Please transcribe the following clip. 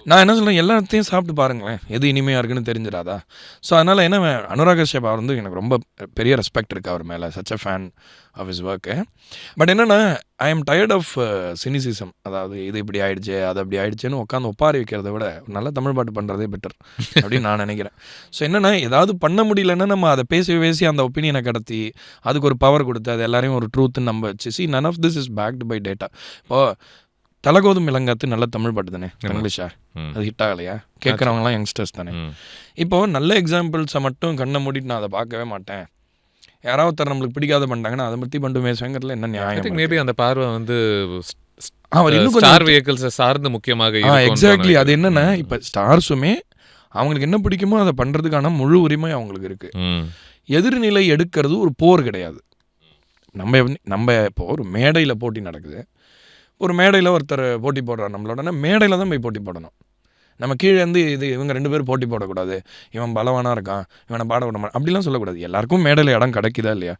நான் என்ன சொல்றேன், எல்லாத்தையும் சாப்பிட்டு பாருங்களேன். எது இனிமையா இருக்குன்னு தெரிஞ்சிராதா? ஸோ அதனால என்ன அனுராக் கஷ்யப் வந்து எனக்கு ரொம்ப பெரிய ரெஸ்பெக்ட் இருக்கு அவர் மேல. Such a fan of his work. But என்னன்னா, ஐ அம் டயர்ட் ஆஃப் சினிசிசம். அதாவது இது இப்படி ஆயிடுச்சே, அது அப்படி ஆயிடுச்சேன்னு உட்காந்து ஒப்பாரி வைக்கிறத விட, ஒரு நல்ல தமிழ் பாட்டு பண்றதே பெட்டர் அப்படின்னு நான் நினைக்கிறேன். ஸோ என்னன்னா, ஏதாவது பண்ண முடியலன்னா நம்ம அதை பேசி பேசி அந்த ஒப்பீனியனை கடத்தி, அதுக்கு ஒரு பவர் கொடுத்து, அது எல்லாரையும் ஒரு ட்ரூத்ன்னு நம்ப வச்சு, none of this is backed by data. இப்போ தலகோதும் இளங்காத்து நல்ல தமிழ் பாட்டு தானே, இங்கிலீஷா? அது ஹிட் ஆகலையா? கேட்குறவங்களாம் யங்ஸ்டர்ஸ் தானே. இப்போ நல்ல எக்ஸாம்பிள்ஸை மட்டும் கண்ணை மூடிட்டு நான் அதை பார்க்கவே மாட்டேன், யாராவது ஒருத்தர் நம்மளுக்கு பிடிக்காத பண்ணிட்டாங்கன்னா அதை பற்றி பண்டு பேசுவேங்கிறதுல என்ன நியாயம்? மேபி அந்த பார்வை வந்து அவர் இன்னும் ஸ்டார் கொஞ்சம் வெஹிக்கிள்ஸை சார்ந்து முக்கியமாக எக்ஸாக்ட்லி. அது என்னன்னா, இப்போ ஸ்டார்ஸுமே அவங்களுக்கு என்ன பிடிக்குமோ அதை பண்ணுறதுக்கான முழு உரிமை அவங்களுக்கு இருக்கு. எதிர்நிலை எடுக்கிறது ஒரு போர் கிடையாது. நம்ம இப்போ ஒரு மேடையில் போட்டி நடக்குது, ஒரு மேடையில் ஒருத்தர் போட்டி போடுறார் நம்மளோட, மேடையில் தான் போய் போட்டி போடணும். நம்ம கீழே இருந்து இது இவங்க 2 பேரும் போட்டி போடக்கூடாது, இவன் பலவானாக இருக்கான், இவனை பாட விட மாட்டான் அப்படிலாம் சொல்லக்கூடாது. எல்லாருக்கும் மேடையில் இடம் கிடைக்குதா இல்லையா?